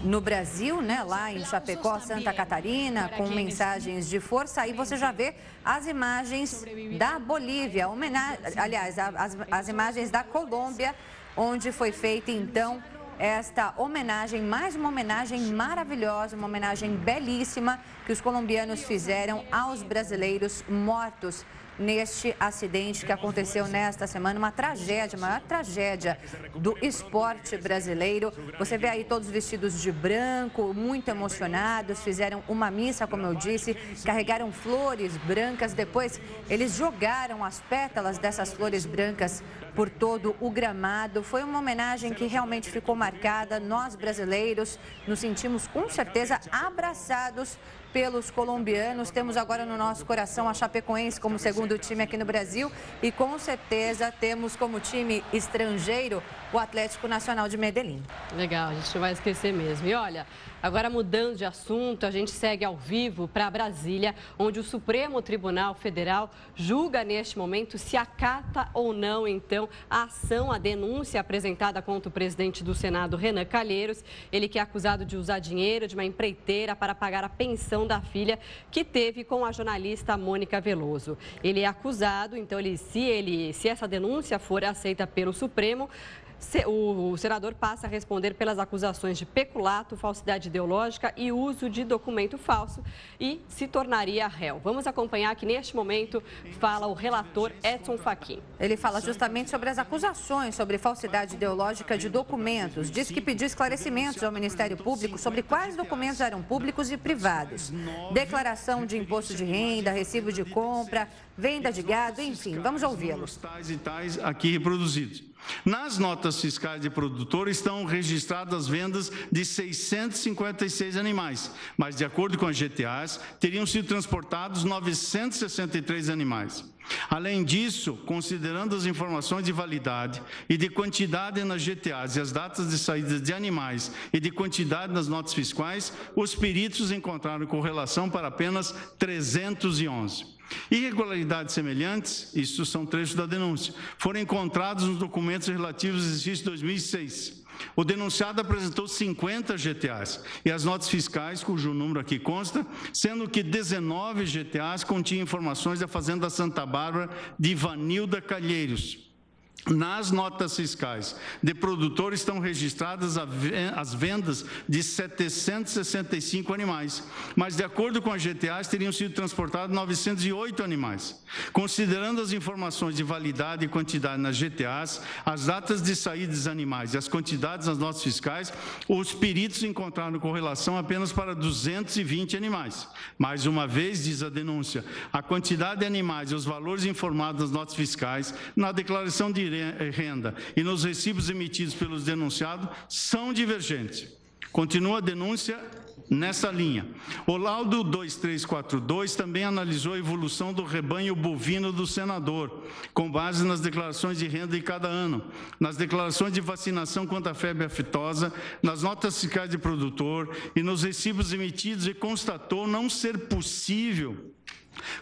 no Brasil, né, lá em Chapecó, Santa Catarina, com mensagens de força. Aí você já vê as imagens da Bolívia, as imagens da Colômbia, onde foi feita, então, esta homenagem, mais uma homenagem maravilhosa, uma homenagem belíssima que os colombianos fizeram aos brasileiros mortos neste acidente que aconteceu nesta semana, uma tragédia, a maior tragédia do esporte brasileiro. Você vê aí todos vestidos de branco, muito emocionados, fizeram uma missa, como eu disse, carregaram flores brancas, depois eles jogaram as pétalas dessas flores brancas por todo o gramado. Foi uma homenagem que realmente ficou marcada. Nós, brasileiros, nos sentimos com certeza abraçados pelos colombianos. Temos agora no nosso coração a Chapecoense como segundo time aqui no Brasil e com certeza temos como time estrangeiro o Atlético Nacional de Medellín. Legal, a gente não vai esquecer mesmo. E olha, agora mudando de assunto, a gente segue ao vivo para Brasília, onde o Supremo Tribunal Federal julga neste momento se acata ou não, então, a ação, a denúncia apresentada contra o presidente do Senado, Renan Calheiros. Ele que é acusado de usar dinheiro de uma empreiteira para pagar a pensão da filha que teve com a jornalista Mônica Veloso. Ele é acusado, então, se essa denúncia for aceita pelo Supremo, o senador passa a responder pelas acusações de peculato, falsidade ideológica e uso de documento falso e se tornaria réu. Vamos acompanhar que neste momento fala o relator Edson Fachin. Ele fala justamente sobre as acusações sobre falsidade ideológica de documentos. Diz que pediu esclarecimentos ao Ministério Público sobre quais documentos eram públicos e privados. Declaração de imposto de renda, recibo de compra, venda de gado, enfim. Vamos ouvi-los. Tais e tais aqui reproduzidos. Nas notas fiscais de produtor estão registradas vendas de 656 animais, mas de acordo com as GTAs, teriam sido transportados 963 animais. Além disso, considerando as informações de validade e de quantidade nas GTAs e as datas de saída de animais e de quantidade nas notas fiscais, os peritos encontraram correlação para apenas 311. Irregularidades semelhantes, isso são trechos da denúncia, foram encontrados nos documentos relativos ao exercício de 2006. O denunciado apresentou 50 GTAs e as notas fiscais, cujo número aqui consta, sendo que 19 GTAs continham informações da Fazenda Santa Bárbara de Ivanilda Calheiros. Nas notas fiscais de produtor estão registradas as vendas de 765 animais, mas de acordo com a GTAs teriam sido transportados 908 animais. Considerando as informações de validade e quantidade nas GTAs, as datas de saída dos animais e as quantidades nas notas fiscais, os peritos encontraram correlação apenas para 220 animais. Mais uma vez, diz a denúncia, a quantidade de animais e os valores informados nas notas fiscais, na declaração de renda e nos recibos emitidos pelos denunciados são divergentes. Continua a denúncia nessa linha. O laudo 2342 também analisou a evolução do rebanho bovino do senador, com base nas declarações de renda de cada ano, nas declarações de vacinação contra a febre aftosa, nas notas fiscais de produtor e nos recibos emitidos e constatou não ser possível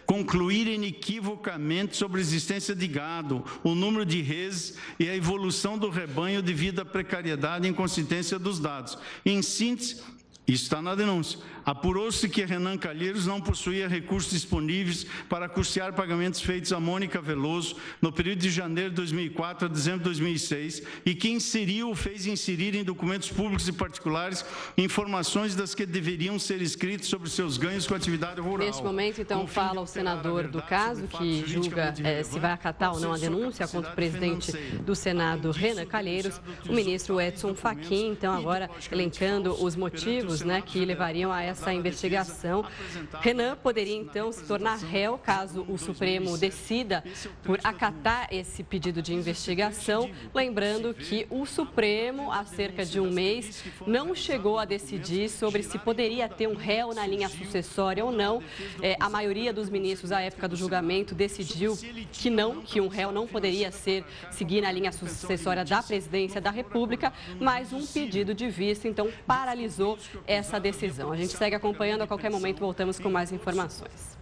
concluir inequivocamente sobre a existência de gado, o número de reses e a evolução do rebanho devido à precariedade e inconsistência dos dados. Em síntese, isso está na denúncia. Apurou-se que Renan Calheiros não possuía recursos disponíveis para custear pagamentos feitos a Mônica Veloso no período de janeiro de 2004 a dezembro de 2006 e que fez inserir em documentos públicos e particulares informações das que deveriam ser escritas sobre seus ganhos com a atividade rural. Neste momento, então, fala o senador do caso, que julga se vai acatar ou não a denúncia contra o presidente do Senado, Renan Calheiros, o ministro Edson Fachin, então, agora elencando os motivos, né, que levariam a essa investigação. Renan poderia, então, se tornar réu caso o Supremo decida por acatar esse pedido de investigação. Lembrando que o Supremo, há cerca de um mês, não chegou a decidir sobre se poderia ter um réu na linha sucessória ou não. A maioria dos ministros, à época do julgamento, decidiu que não, que um réu não poderia seguir na linha sucessória da presidência da República, mas um pedido de vista, então, paralisou essa decisão. A gente segue acompanhando, a qualquer momento voltamos com mais informações.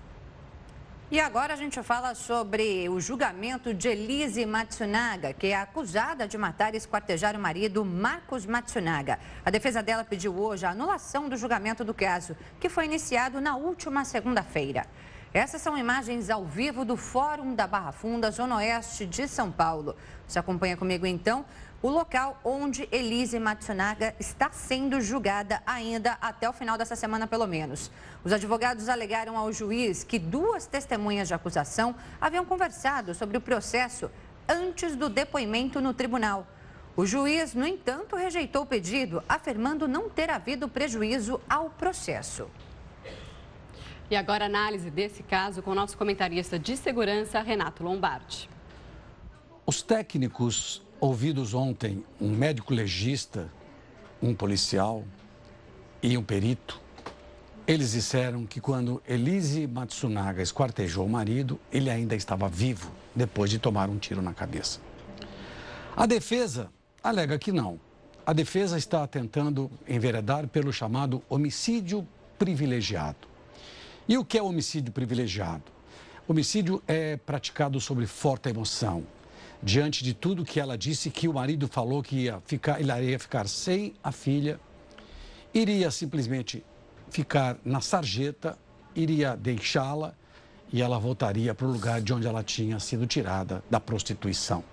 E agora a gente fala sobre o julgamento de Elise Matsunaga, que é acusada de matar e esquartejar o marido Marcos Matsunaga. A defesa dela pediu hoje a anulação do julgamento do caso, que foi iniciado na última segunda-feira. Essas são imagens ao vivo do Fórum da Barra Funda, Zona Oeste de São Paulo. Você acompanha comigo então o local onde Elise Matsunaga está sendo julgada ainda até o final dessa semana, pelo menos. Os advogados alegaram ao juiz que 2 testemunhas de acusação haviam conversado sobre o processo antes do depoimento no tribunal. O juiz, no entanto, rejeitou o pedido, afirmando não ter havido prejuízo ao processo. E agora a análise desse caso com o nosso comentarista de segurança, Renato Lombardi. Os técnicos ouvidos ontem, um médico legista, um policial e um perito, eles disseram que quando Elise Matsunaga esquartejou o marido, ele ainda estava vivo, depois de tomar um tiro na cabeça. A defesa alega que não. A defesa está tentando enveredar pelo chamado homicídio privilegiado. E o que é homicídio privilegiado? Homicídio é praticado sob forte emoção. Diante de tudo que ela disse, que o marido falou que ele iria ficar sem a filha, iria simplesmente ficar na sarjeta, iria deixá-la e ela voltaria para o lugar de onde ela tinha sido tirada, da prostituição.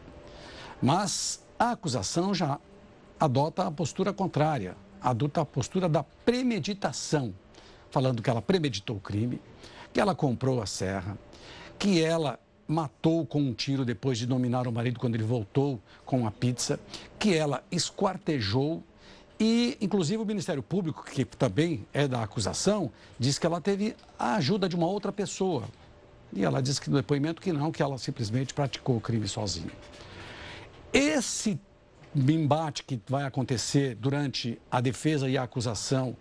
Mas a acusação já adota a postura contrária, adota a postura da premeditação, falando que ela premeditou o crime, que ela comprou a serra, que ela matou com um tiro depois de dominar o marido quando ele voltou com a pizza, que ela esquartejou e, inclusive, o Ministério Público, que também é da acusação, diz que ela teve a ajuda de uma outra pessoa. E ela diz que no depoimento que não, que ela simplesmente praticou o crime sozinha. Esse embate que vai acontecer durante a defesa e a acusação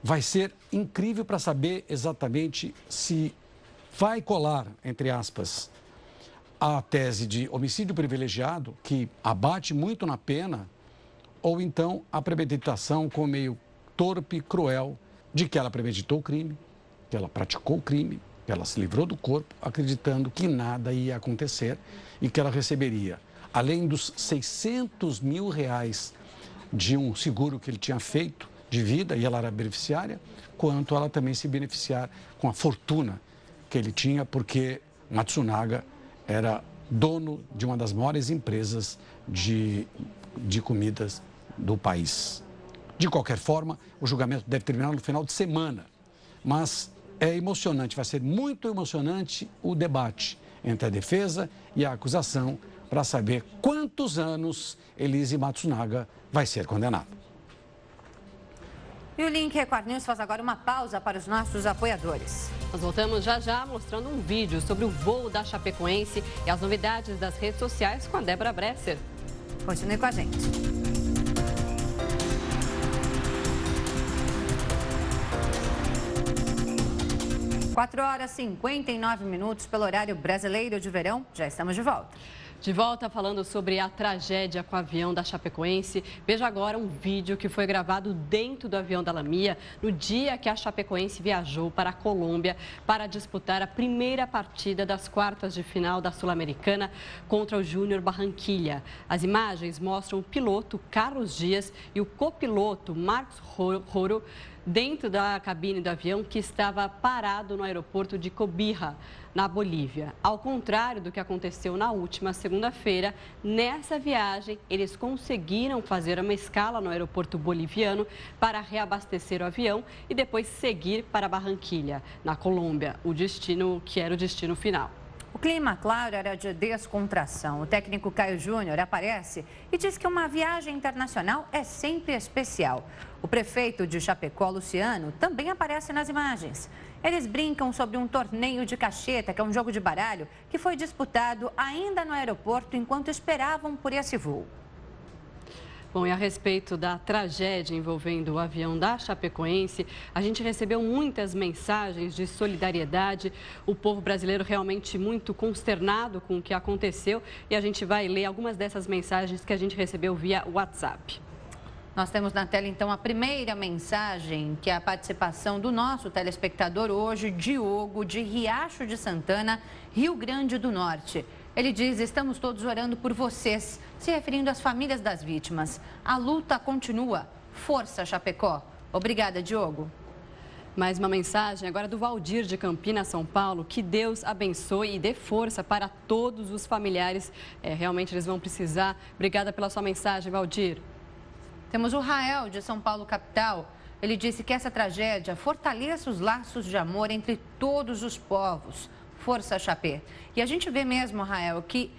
vai ser incrível para saber exatamente se vai colar, entre aspas, a tese de homicídio privilegiado, que abate muito na pena, ou então a premeditação com meio torpe, cruel, de que ela premeditou o crime, que ela praticou o crime, que ela se livrou do corpo, acreditando que nada ia acontecer e que ela receberia, além dos R$600 mil de um seguro que ele tinha feito de vida, e ela era beneficiária, quanto ela também se beneficiar com a fortuna que ele tinha, porque Matsunaga era dono de uma das maiores empresas de comidas do país. De qualquer forma, o julgamento deve terminar no final de semana, mas é emocionante, vai ser muito emocionante o debate entre a defesa e a acusação para saber quantos anos Elise Matsunaga vai ser condenada. E o Link Record News faz agora uma pausa para os nossos apoiadores. Nós voltamos já já mostrando um vídeo sobre o voo da Chapecoense e as novidades das redes sociais com a Débora Bresser. Continue com a gente. Quatro horas e 59 minutos pelo horário brasileiro de verão. Já estamos de volta. De volta falando sobre a tragédia com o avião da Chapecoense. Veja agora um vídeo que foi gravado dentro do avião da Lamia no dia que a Chapecoense viajou para a Colômbia para disputar a primeira partida das quartas de final da Sul-Americana contra o Júnior Barranquilla. As imagens mostram o piloto Carlos Dias e o copiloto Marcos Roro dentro da cabine do avião que estava parado no aeroporto de Cobija, na Bolívia. Ao contrário do que aconteceu na última segunda-feira, nessa viagem eles conseguiram fazer uma escala no aeroporto boliviano para reabastecer o avião e depois seguir para Barranquilla, na Colômbia, o destino que era o destino final. O clima, claro, era de descontração. O técnico Caio Júnior aparece e diz que uma viagem internacional é sempre especial. O prefeito de Chapecó, Luciano, também aparece nas imagens. Eles brincam sobre um torneio de cacheta, que é um jogo de baralho, que foi disputado ainda no aeroporto enquanto esperavam por esse voo. Bom, e a respeito da tragédia envolvendo o avião da Chapecoense, a gente recebeu muitas mensagens de solidariedade. O povo brasileiro realmente muito consternado com o que aconteceu e a gente vai ler algumas dessas mensagens que a gente recebeu via WhatsApp. Nós temos na tela, então, a primeira mensagem, que é a participação do nosso telespectador hoje, Diogo, de Riacho de Santana, Rio Grande do Norte. Ele diz: estamos todos orando por vocês, se referindo às famílias das vítimas. A luta continua. Força, Chapecó. Obrigada, Diogo. Mais uma mensagem agora do Valdir de Campinas, São Paulo. Que Deus abençoe e dê força para todos os familiares. Realmente eles vão precisar. Obrigada pela sua mensagem, Valdir. Temos o Rael de São Paulo, capital. Ele disse que essa tragédia fortaleça os laços de amor entre todos os povos. Força, Chapé. E a gente vê mesmo, Rael, que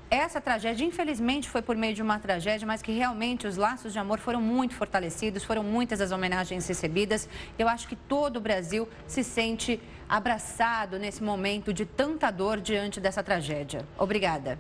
essa tragédia, infelizmente, foi por meio de uma tragédia, mas que realmente os laços de amor foram muito fortalecidos, foram muitas as homenagens recebidas. Eu acho que todo o Brasil se sente abraçado nesse momento de tanta dor diante dessa tragédia. Obrigada.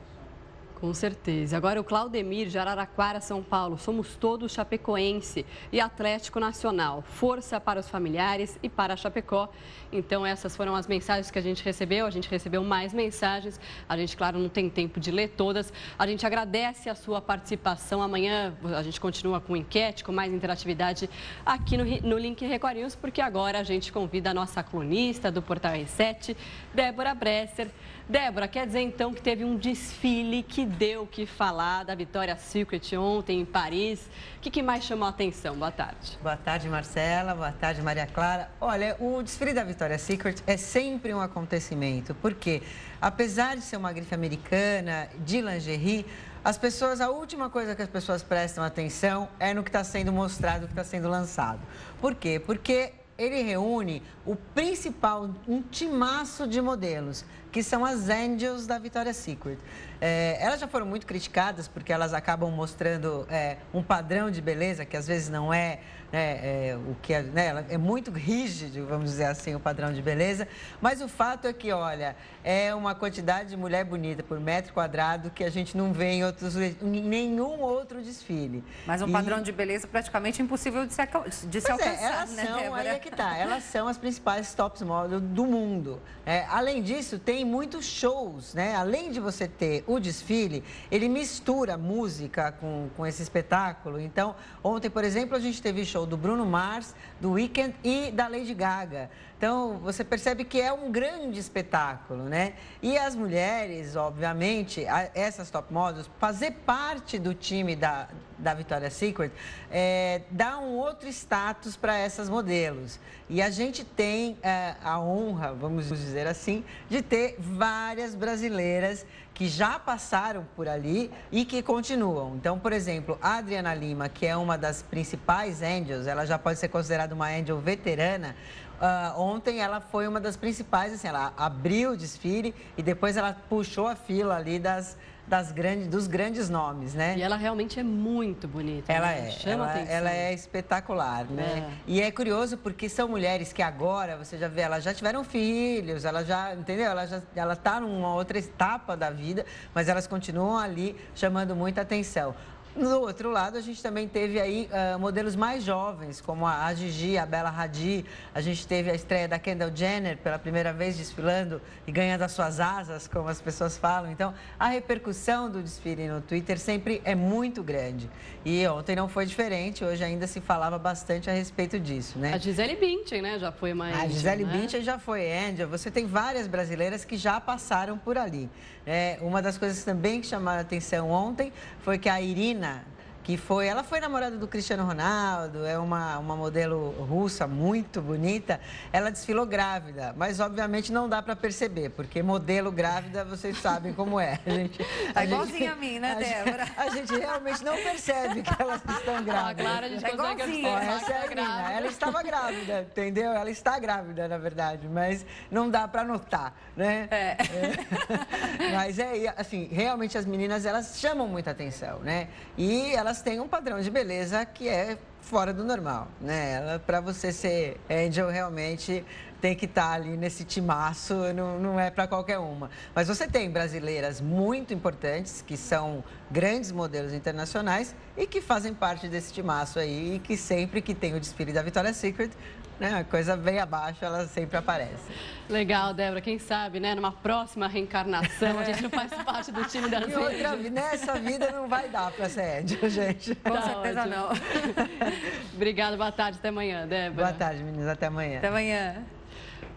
Com certeza. Agora o Claudemir de Araraquara, São Paulo. Somos todos chapecoense e Atlético Nacional. Força para os familiares e para a Chapecó. Então essas foram as mensagens que a gente recebeu. A gente recebeu mais mensagens. A gente, claro, não tem tempo de ler todas. A gente agradece a sua participação. Amanhã a gente continua com enquete, com mais interatividade aqui no Link Record News, porque agora a gente convida a nossa colunista do Portal R7, Débora Bresser. Débora, quer dizer então que teve um desfile que deu o que falar da Victoria's Secret ontem em Paris. O que mais chamou a atenção? Boa tarde. Boa tarde, Marcela. Boa tarde, Maria Clara. Olha, o desfile da Victoria's Secret é sempre um acontecimento, porque apesar de ser uma grife americana de lingerie, a última coisa que as pessoas prestam atenção é no que está sendo mostrado, o que está sendo lançado. Por quê? Porque ele reúne o principal, um timaço de modelos, que são as Angels da Victoria's Secret. Elas já foram muito criticadas porque elas acabam mostrando um padrão de beleza que às vezes não é o que é, né, é muito rígido, vamos dizer assim, o padrão de beleza. Mas o fato é que, olha, é uma quantidade de mulher bonita por metro quadrado que a gente não vê em nenhum outro desfile. Mas um padrão de beleza praticamente impossível de se alcançar, elas são, aí é que tá, elas são as principais tops model do mundo. Além disso, tem muitos shows, né? Além de você ter o desfile, ele mistura música com esse espetáculo. Então, ontem, por exemplo, a gente teve show do Bruno Mars, do Weeknd e da Lady Gaga. Então, você percebe que é um grande espetáculo, né? E as mulheres, obviamente, essas top models, fazer parte do time da Victoria's Secret dá um outro status para essas modelos. E a gente tem a honra, vamos dizer assim, de ter várias brasileiras que já passaram por ali e que continuam. Então, por exemplo, a Adriana Lima, que é uma das principais angels, ela já pode ser considerada uma angel veterana. Ontem ela foi uma das principais, assim, ela abriu o desfile e depois ela puxou a fila ali dos grandes nomes, né? E ela realmente é muito bonita. Ela né? Chama atenção. Ela é espetacular, né? E é curioso porque são mulheres que agora, você já vê, elas já tiveram filhos, ela já, entendeu? Ela tá numa outra etapa da vida, mas elas continuam ali chamando muita atenção. No outro lado, a gente também teve aí modelos mais jovens, como a Gigi, a Bella Hadid. A gente teve a estreia da Kendall Jenner pela primeira vez desfilando e ganhando as suas asas, como as pessoas falam. Então, a repercussão do desfile no Twitter sempre é muito grande. E ontem não foi diferente, hoje ainda se falava bastante a respeito disso, né? A Gisele Bündchen, né, já foi uma angel, A Gisele Bündchen já foi angel. Você tem várias brasileiras que já passaram por ali. Uma das coisas também que chamaram a atenção ontem foi que a Irina, ela foi namorada do Cristiano Ronaldo, é uma modelo russa muito bonita, ela desfilou grávida, mas obviamente não dá para perceber, porque modelo grávida vocês sabem como é. Igualzinha a mim, né, Débora? A gente realmente não percebe que elas estão grávidas. Claro, a gente consegue observar essa é a Irina, ela estava grávida, entendeu? Ela está grávida, na verdade, mas não dá para notar, né? Mas assim, realmente as meninas, elas chamam muita atenção, né? E elas têm um padrão de beleza que é fora do normal, né? Para você ser angel, realmente tem que estar ali nesse timaço, não é para qualquer uma. Mas você tem brasileiras muito importantes, que são grandes modelos internacionais e que fazem parte desse timaço aí, e que sempre que tem o desfile da Victoria's Secret, né, a coisa bem abaixo, ela sempre aparece. Legal, Débora. Quem sabe, né? Numa próxima reencarnação, a gente não faz parte do time das redes. Nessa vida não vai dar para ser Ed, gente. Com certeza não. Obrigada, boa tarde, até amanhã, Débora. Boa tarde, meninas, até amanhã. Até amanhã.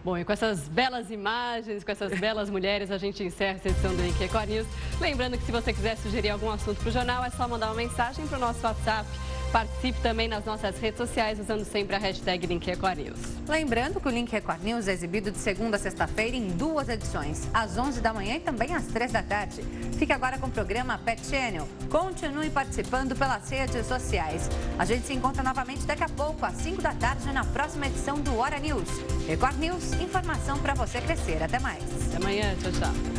Bom, e com essas belas imagens, com essas belas mulheres, a gente encerra essa edição do Link Record News. Lembrando que se você quiser sugerir algum assunto para o jornal, é só mandar uma mensagem para o nosso WhatsApp. Participe também nas nossas redes sociais, usando sempre a hashtag Link Record News. Lembrando que o Link Record News é exibido de segunda a sexta-feira em 2 edições, às 11 da manhã e também às 3 da tarde. Fique agora com o programa Pet Channel. Continue participando pelas redes sociais. A gente se encontra novamente daqui a pouco, às 5 da tarde, na próxima edição do Hora News. Record News, informação para você crescer. Até mais. Até amanhã. Tchau, tchau.